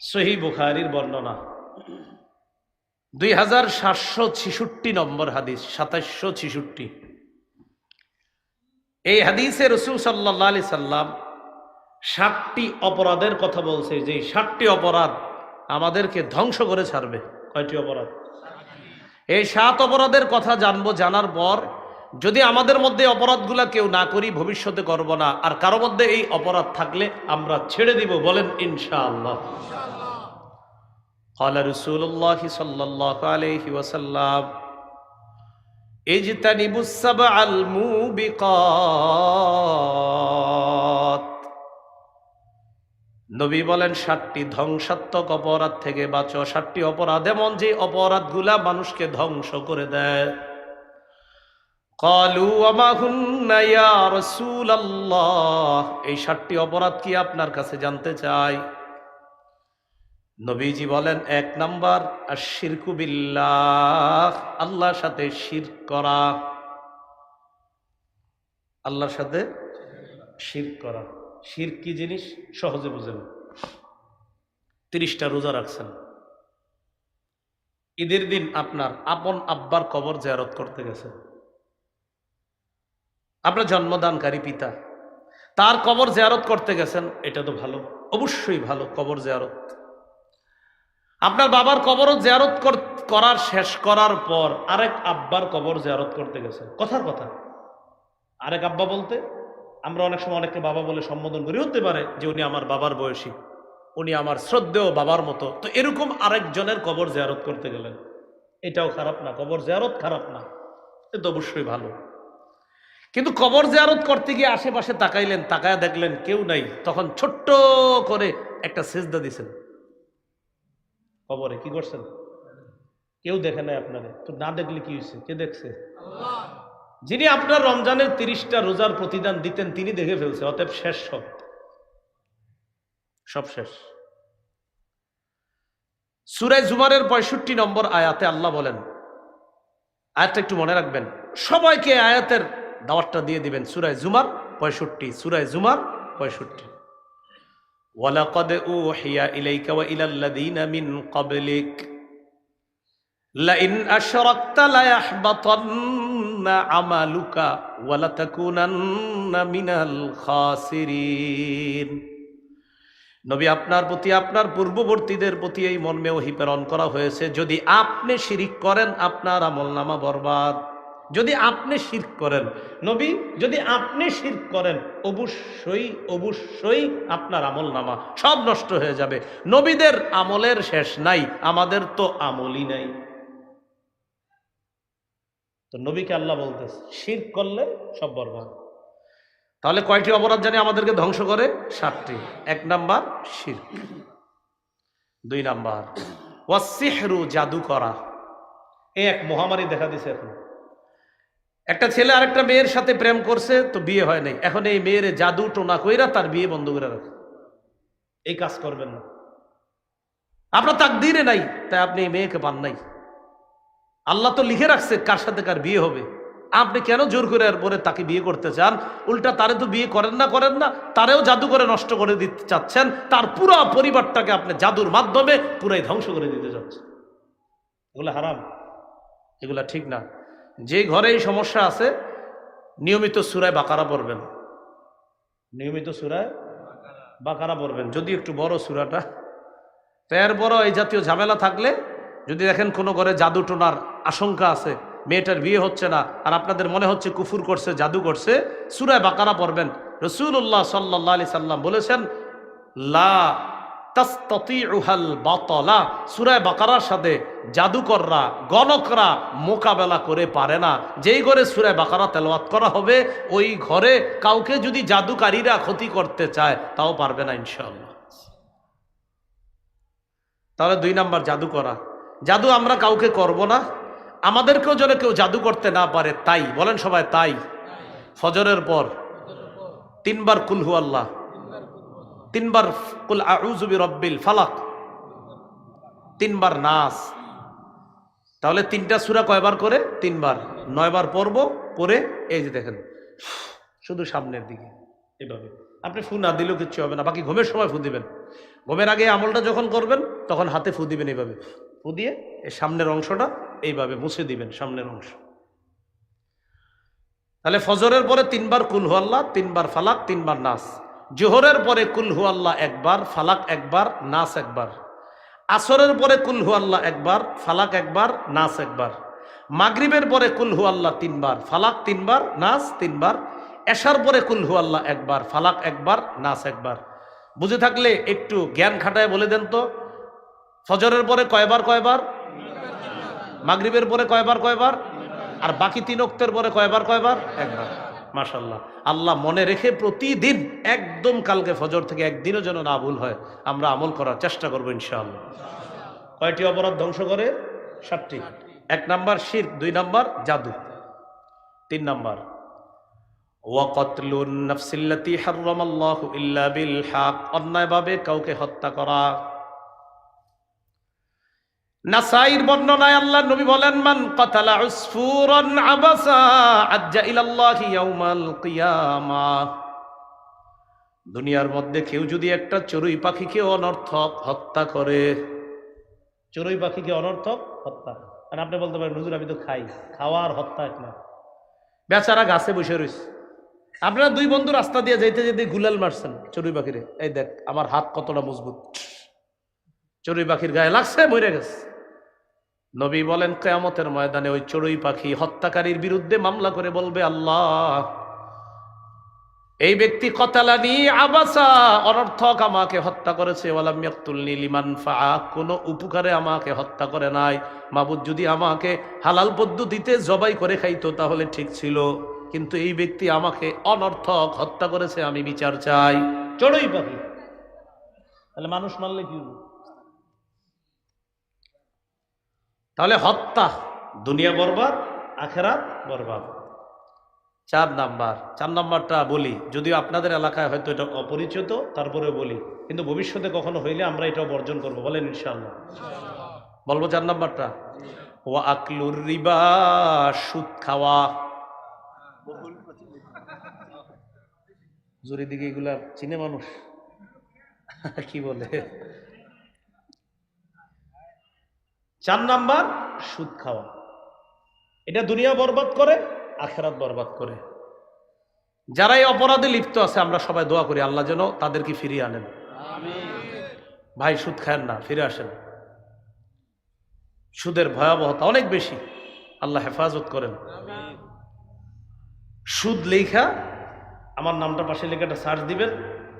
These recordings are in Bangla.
সহিহ বুখারীর বর্ণনা 2766 নম্বর হাদিস, 2766। এই হাদিসে রাসূল সাল্লাল্লাহু আলাইহি সাল্লাম 7টি অপরাধের কথা বলছে, যে 7টি অপরাধ আমাদেরকে ধ্বংস করে ছাড়বে। কয়টি অপরাধ? এই 7 অপরাধের কথা জানবো। জানার পর যদি আমাদের মধ্যে অপরাধগুলা কেউ না করি, ভবিষ্যতে করব না, আর কারো মধ্যে এই অপরাধ থাকলে আমরা ছেড়ে দিব। বলেন ইনশাআল্লাহ। قال رسول الله صلى الله عليه وسلم اجتنبوا السبع الموبقات। নবী বলেন 7টি ধ্বংসাত্মক অপরাধ থেকে বাঁচো। 7টি অপরাধ এমন যে অপরাধগুলা মানুষকে ধ্বংস করে দেয়। ক্বালু ওয়া মা হুন্না ইয়া রাসূলুল্লাহ, এই 7টি অপরাধ কি আপনার কাছে জানতে চাই। নবীজি বলেন 1 নাম্বার আশ-শিরকু বিল্লাহ, আল্লাহর সাথে শিরক করা। আল্লাহর সাথে শিরক করা। শিরক কি জিনিস সহজে বুঝেন। 30টা রোজা রাখছেন, ঈদের দিন আপনার আপন আব্বার কবর জিয়ারত করতে গেছেন। আপনার জন্মদানকারী পিতা, তার কবর জিয়ারত করতে গেছেন, এটা তো ভালো, অবশ্যই ভালো কবর জিয়ারত। আপনার বাবার কবরও জিয়ারত করার শেষ করার পর আরেক আব্বার কবর জিয়ারত করতে গেছেন। কথার কথা, আরেক আব্বা বলতে আমরা অনেক সময় অনেককে বাবা বলে সম্বোধন করি, হতে পারে যে উনি আমার বাবার বয়সী, উনি আমার শ্রদ্ধেয় বাবার মতো। তো এরকম আরেকজনের কবর জিয়ারত করতে গেলেন, এটাও খারাপ না, কবর জিয়ারত খারাপ না, এটা অবশ্যই ভালো। কিন্তু কবর জিয়ারত করতে গিয়ে আশেপাশে তাকাইলেন, তাকায়া দেখলেন কেউ নাই, তখন ছোট্ট করে একটা সিজদা দিছেন কবরে। কি করছেন? কেউ দেখে নাই আপনারে, তো না দেখলে কি হয়েছে? কে দেখছে? আল্লাহ। যিনি আপনার রমজানের 30টা রোজার প্রতিদান দিতেন তিনি দেখে ফেলছে, অতএব শেষ, সব শেষ। সূরা জুমারের 65 নম্বর আয়াতে আল্লাহ বলেন, আয়াতটা একটু মনে রাখবেন, সবাইকে আয়াতের দাওয়াতটা দিয়ে দিবেন। সূরা জুমার 65, সূরা জুমার 65। ওয়ালাকাদ উহিয়া ইলাইকা ওয়া ইলাল্লাযীনা মিন ক্বাবলিক লাইন আশরাকতা লায়াহবাতান্না আমালুকা ওয়া লাতাকুনান্না মিনাল খাসিরিন। নবী, আপনার প্রতি আপনার পূর্ববর্তীদের প্রতি এই মর্মে ওহী প্রেরণ করা হয়েছে, যদি আপনি শিরক করেন আপনার আমলনামা বরবাদ। যদি আপনি শিরক করেন, নবী যদি আপনি শিরক করেন, অবশ্যই অবশ্যই আপনার আমলনামা সব নষ্ট হয়ে যাবে। নবীদের আমলের শেষ নাই, আমাদের তো আমলই নাই। তো নবীকে আল্লাহ বলতেছে শিরক করলে সব বরবাদ। তাহলে কয়টি অপরাধ জানি আমাদেরকে ধ্বংস করে? 7টি। 1 নাম্বার শিরক। 2 নাম্বার ওয়াসসিহরু, জাদু করা। এই এক মহামারী দেখা দিছে এখন। একটা ছেলে আরেকটা মেয়ের সাথে প্রেম করছে, তো বিয়ে হয় নাই, এখন এই মেয়ের জাদু টোনা কইরা তার বিয়ে বন্ধ করে রাখে। এই কাজ করবেন না, আপনার তাকদীরে নাই, তাই আপনি এই মেয়েকে পান নাই। আল্লাহ তো লিখে রাখছে কার সাথে কার বিয়ে হবে। আপনি কেন জোর করে আর পরে তাকে বিয়ে করতে চান? উল্টা তারে তো বিয়ে করেন না, তারেও জাদু করে নষ্ট করে দিতে চাচ্ছেন। তার পুরো পরিবারটাকে আপনি জাদুর মাধ্যমে পুরাই ধ্বংস করে দিতে চাচ্ছেন। এগুলো হারাম, এগুলা ঠিক না। যে ঘরে এই সমস্যা আছে, নিয়মিত সূরা বাকারা পড়বেন, নিয়মিত সূরা বাকারা পড়বেন, যদি একটু বড় সূরাটা। এরপরও এই জাতীয় ঝামেলা থাকলে, যদি দেখেন কোনো ঘরে জাদু টোনার আশঙ্কা আছে, মেয়েটার বিয়ে হচ্ছে না, আর আপনাদের মনে হচ্ছে কুফুর করছে, জাদু করছে, সূরা বাকারা পড়বেন। রাসূলুল্লাহ সাল্লাল্লাহু আলাইহি সাল্লাম বলেছেন, লা তাসতাতিউহাল বাতালা, সূরা বাকারার সাথে জাদুকররা, গণকরা মোকাবেলা করে পারে না। যেই ঘরে সূরা বাকারা তেলাওয়াত করা হবে, ওই ঘরে কাউকে যদি জাদুকারীরা ক্ষতি করতে চায়, তাও পারবে না ইনশাআল্লাহ। তাহলে 2 নাম্বার জাদু করা। জাদু আমরা কাউকে করব না, আমাদেরকেও যেন কেউ জাদু করতে না পারে, তাই বলেন সবাই তাই। ফজরের পর 3 বার কুল হু আল্লাহ, 3 বার কুল আউযু বিরাব্বিল ফালাক, 3 বার নাস। তাহলে 3টা সূরা কয়বার করে? 3 বার, 9 বার পড়ব। পরে এই যে দেখেন শুধু সামনের দিকে এভাবে, আপনি ফু না দিলেও কিচ্ছু হবে না, বাকি ঘুমের সময় ফু দিবেন। ঘুমের আগে আমলটা যখন করবেন তখন হাতে ফু দিবেন, এইভাবে ফু দিয়ে এই সামনের অংশটা এইভাবে মুছে দিবেন, সামনের অংশ। তাহলে ফজরের পরে 3 বার কুল হু আল্লাহ, 3 বার ফালাক, 3 বার নাস। জোহরের পরে কুল হু আল্লাহ 1 বার, ফালাক 1 বার, নাস 1 বার। আসরের পরে কুল হু আল্লাহ 1 বার, ফালাক 1 বার, নাস 1 বার। মাগরিবের পরে কুল হু আল্লাহ 3 বার, ফালাক 3 বার, নাস 3 বার। এশার পরে কুল হু আল্লাহ 1 বার, ফালাক 1 বার, নাস 1 বার। বুঝে থাকলে একটু জ্ঞান খাটায় বলে দেন তো, ফজরের পরে কয়বার কয়বার, মাগরিবের পরে কয়বার, আর বাকি 3 ওয়াক্তের পরে কয়বার 1 বার। মাশাআল্লাহ। আল্লাহ মনে রেখে প্রতিদিন একদম কালকে ফজর থেকে একদিনও যেন না ভুল হয়, আমরা আমল করার চেষ্টা করবো ইনশাআল্লাহ। কয়টি অপরাধ ধ্বংস করে? 7টি। 1 নাম্বার শিরক, 2 নাম্বার জাদু, 3 নাম্বার ওয়াকাতলুন নাফসিল্লাতী হারামাল্লাহু ইল্লা বিল হক, অন্যায়ভাবে কাউকে হত্যা করা। নাসাইর বর্ণনায় আল্লাহর নবী বলেন, মান কাতালা উসফুরান আবাসা আজ্জা ইলাল্লাহি ইয়াউমাল কিয়ামাহ। দুনিয়ার মধ্যে কেউ যদি একটা চড়ুই পাখিকে অনর্থক হত্যা করে, চড়ুই পাখিকে অনর্থক হত্যা, আর আপনি বলতে পারেন হুজুর আমি তো খাই, খাওয়ার হত্যা এক না, বেচারা গাছে বসে রয়েছে, আপনারা 2 বন্ধু রাস্তা দিয়ে যাইতে যেতে গুলাল মারছেন চড়ুই পাখিরে, এই দেখ আমার হাত কতটা মজবুত, চড়ুই পাখির গায়ে লাগছে, মরে গেছে। নবী বলেন কিয়ামতের ময়দানে ওই চড়ুই পাখি হত্যাকারীর বিরুদ্ধে মামলা করে বলবে, আল্লাহ এই ব্যক্তি কতালানি আবাসা, অনর্থক আমাকে হত্যা করেছে, ওয়ালাম ইয়াকতুলনি লিমান ফাআ, কোনো উপকারে আমাকে হত্যা করে নাই। মাবুদ যদি আমাকে হালাল পদ্ধতিতে জবাই করে খাইতো তাহলে ঠিক ছিল, কিন্তু এই ব্যক্তি আমাকে অনর্থক হত্যা করেছে, আমি বিচার চাই। চড়ুই পাখি, তাহলে মানুষ মারলে কি হবে? তাহলে হত্যা দুনিয়া বরবাদ, আখিরাত বরবাদ। 4 নাম্বারটা বলি, যদিও আপনাদের এলাকায় হয়তো এটা অপরিচিত, তারপরে বলি, কিন্তু ভবিষ্যতে কখনো হইলে আমরা এটা বর্জন করব, বলেন ইনশাআল্লাহ। বলবো 4 নাম্বারটা, ওয়া আকলুর রিবা, সুদ খাওয়া। জোরে দিকে এগুলা চিনে মানুষ কি বলে। 4 নাম্বার সুদ খাওয়া, এটা দুনিয়া বরবাদ করে, আখিরাত বরবাদ করে। যারা এই অপরাধে লিপ্ত আছে আমরা সবাই দোয়া করি আল্লাহ যেন তাদেরকে ফিরিয়ে আনেন। ভাই সুদ খায়েন না, ফিরে আসেন। সুদের ভয়াবহতা অনেক বেশি, আল্লাহ হেফাজত করেন। সুদ লেখা, আমার নামটা পাশে লেখা একটা সার্চ দিবেন,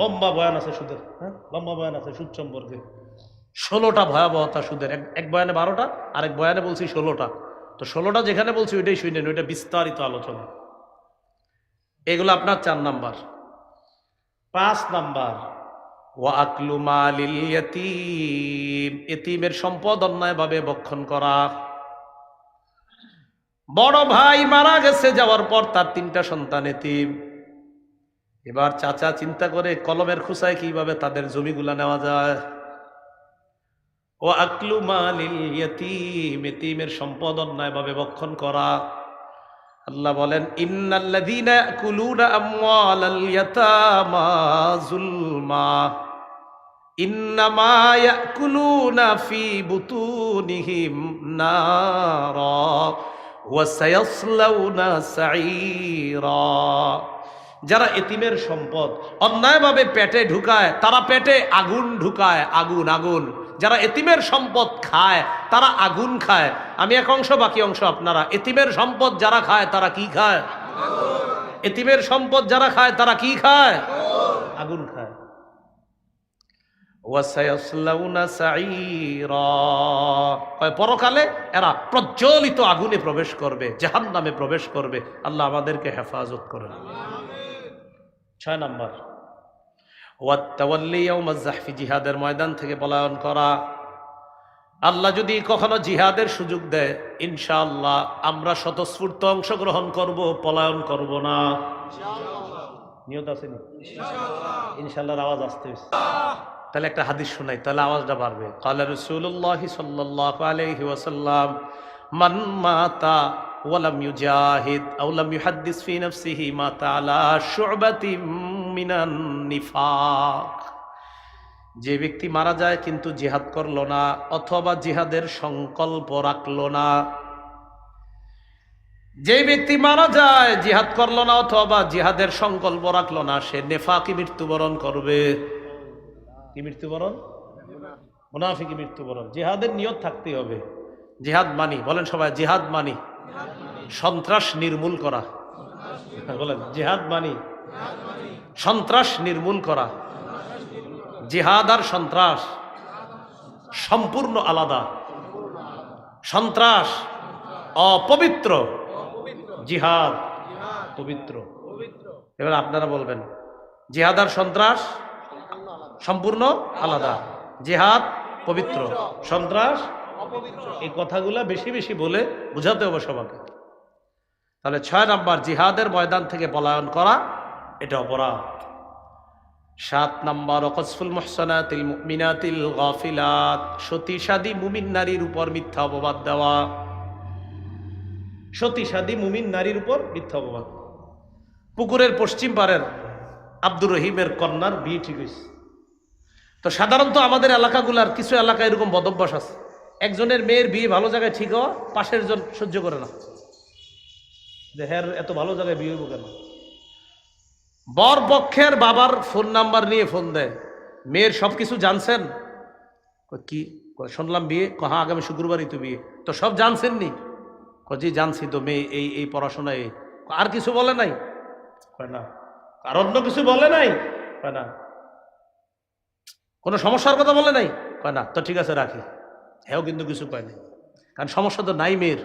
লম্বা বয়ান আছে সুদের, হ্যাঁ লম্বা বয়ান আছে সুদ সম্পর্কে, 16টা ভয়াবহতা সুদের। এক বয়ানে 12টা, আরেক বয়ানে বলছি 16টা। তো 16টা যেখানে বলছি ওইটাই শুনেন, ওইটা বিস্তারিত আলোচনা। এগুলো আপনার 4 নাম্বার। 5 নাম্বার ওয়া আকলু মালিল ইয়াতীম, এতিমের সম্পদ অন্যায়ভাবে ভক্ষণ করা। বড় ভাই মারা গেছে, যাওয়ার পর তার 3টা সন্তান এতিম। এবার চাচা চিন্তা করে কলমের খুসায় কিভাবে তাদের জমিগুলা নেওয়া যায়। ওয়া আকলু মালিল ইয়াতীম, এতিমের সম্পদ অন্যায়ভাবে ভক্ষণ করা। আল্লাহ বলেন, ইন্নাল্লাযীনা ইয়াকুলুনা আমওয়ালাল ইয়াতামা যুলমা ইন্নামা ইয়াকুলুনা ফি বুতুনিহিম নারা ওয়া সায়াসলাউনা সাঈরা। যারা এতিমের সম্পদ অন্যায়ভাবে পেটে ঢুকায় তারা পেটে আগুন ঢুকায়, আগুন আগুন। যারা এতিমের সম্পদ খায় তারা আগুন খায়। আমি এক অংশ, বাকি অংশ আপনারা। এতিমের সম্পদ যারা খায় তারা কি খায়? এতিমের সম্পদ যারা খায় তারা কি খায়? আগুন খায়। ওয়াসায়াসলাউনা সাঈরা, পরকালে এরা প্রজ্বলিত আগুনে প্রবেশ করবে, জাহান্নামে প্রবেশ করবে। আল্লাহ আমাদেরকে হেফাজত করেন। 6 নাম্বার ওয়াত্তাওয়াল্লি ইয়াউমাজ যাহফি, জিহাদের ময়দান থেকে পলায়ন করা। আল্লাহ যদি কখনো জিহাদের সুযোগ দেয় ইনশাআল্লাহ আমরা স্বতঃস্ফূর্ত অংশগ্রহণ করব, পলায়ন করব না। নিয়ত আছে নি? ইনশাআল্লাহর আওয়াজ আসতে হবে। তাহলে একটা হাদিস শোনাই, তাহলে আওয়াজটা বাড়বে। ক্বালা রাসূলুল্লাহি সাল্লাল্লাহু আলাইহি ওয়াসাল্লাম, মান মাতা ওয়ালাম ইউজাহিদ আও লাম ইউহাদ্দিস ফি নাফসিহি মাতা আলা শু'বাতিন মিনান নিফাক। যে ব্যক্তি মারা যায় কিন্তু জিহাদ করলো না অথবা জিহাদের সংকল্প রাখলো না, যে ব্যক্তি মারা যায় জিহাদ করলো না অথবা জিহাদের সংকল্প রাখলো না, সে নেফাকি মৃত্যুবরণ করবে। কি মৃত্যুবরণ? মুনাফিকি মৃত্যুবরণ। জিহাদের নিয়ত থাকতে হবে। জিহাদ মানি, বলেন সবাই জিহাদ মানি সন্ত্রাস নির্মূল করা। বলেন জিহাদ মানি সন্ত্রাস নির্মূল করা। জিহাদ আর সন্ত্রাস সম্পূর্ণ আলাদা। সন্ত্রাস অপবিত্র, জিহাদ পবিত্র। এবার আপনারা বলবেন জিহাদ আর সন্ত্রাস সম্পূর্ণ আলাদা, জিহাদ পবিত্র, সন্ত্রাস অপবিত্র। এই কথাগুলা বেশি বেশি বলে বুঝাতে হবে সবাইকে। তাহলে 6 নাম্বার, জিহাদের ময়দান থেকে পলায়ন করা এটা অপরাধ। 7 নাম্বার, ওয়াকসফুল মুহসানাতিল মুমিনাতিল গাফিলাত, সতীসাদী মুমিন নারীর উপর মিথ্যা অপবাদ দেওয়া। সতীসাদী মুমিন নারীর উপর মিথ্যা অপবাদ। পুকুরের পশ্চিম পারের আব্দুর রহিমের কন্যার বিয়ে ঠিক হয়েছে। তো সাধারণত আমাদের এলাকাগুলার কিছু এলাকায় এরকম বদভ্যাস আছে, একজনের মেয়ের বিয়ে ভালো জায়গায় ঠিক হওয়া, পাশের জন সহ্য করে না, যে হ্যাঁ এত ভালো জায়গায় বিয়ে হইব কেন। বর পক্ষের বাবার ফোন নাম্বার নিয়ে ফোন দেয়, মেয়ের সব কিছু জানছেন? কি শুনলাম বিয়ে, হ্যাঁ আগামী শুক্রবারই তো বিয়ে। তো সব জানছেন নি? জি জানছি, তো মেয়ে এই এই পড়াশোনায়। আর কিছু বলে নাই? না। আর অন্য কিছু বলে নাই? না। কোনো সমস্যার কথা বলে নাই? না। তো ঠিক আছে রাখি। হ্যাঁ কিন্তু কিছু কয় নাই, কারণ সমস্যা তো নাই মেয়ের।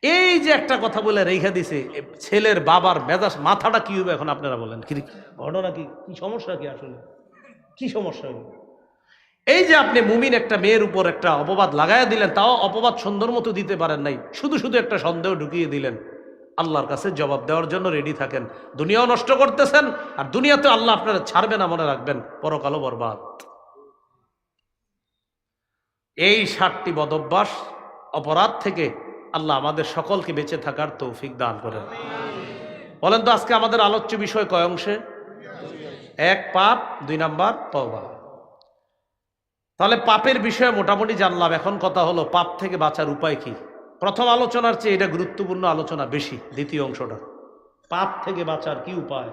এই যে একটা কথা বলে রেখা দিছে, ছেলের বাবার মেজাজ মাথাটা কি হবে এখন আপনারা বলেন? কি ঘটনা, কি কি সমস্যা, কি আসলে কি সমস্যা হবে? এই যে আপনি মুমিন একটা মেয়ের উপর একটা অপবাদ লাগাইয়া দিলেন, তাও অপবাদ সুন্দর মতো দিতে পারেন নাই, শুধু শুধু একটা সন্দেহ ঢুকিয়ে দিলেন। আল্লাহর কাছে জবাব দেওয়ার জন্য রেডি থাকেন। দুনিয়াও নষ্ট করতেছেন, আর দুনিয়াতে আল্লাহ আপনারা ছাড়বে না, মনে রাখবেন, পরকালও বরবাদ। এই 7টি বদভ্যাস অপরাধ থেকে আল্লাহ আমাদের সকলকে বেঁচে থাকার তৌফিক দান করেন। বলেন তো আজকে আমাদের আলোচ্য বিষয় কয় অংশে? 1 পাপ, 2 নাম্বার তওবা। তাহলে পাপের বিষয়ে মোটামুটি জানলাম। এখন কথা হলো পাপ থেকে বাঁচার উপায় কি। প্রথম আলোচনার চেয়ে এটা গুরুত্বপূর্ণ আলোচনা বেশি, দ্বিতীয় অংশটা। পাপ থেকে বাঁচার কি উপায়?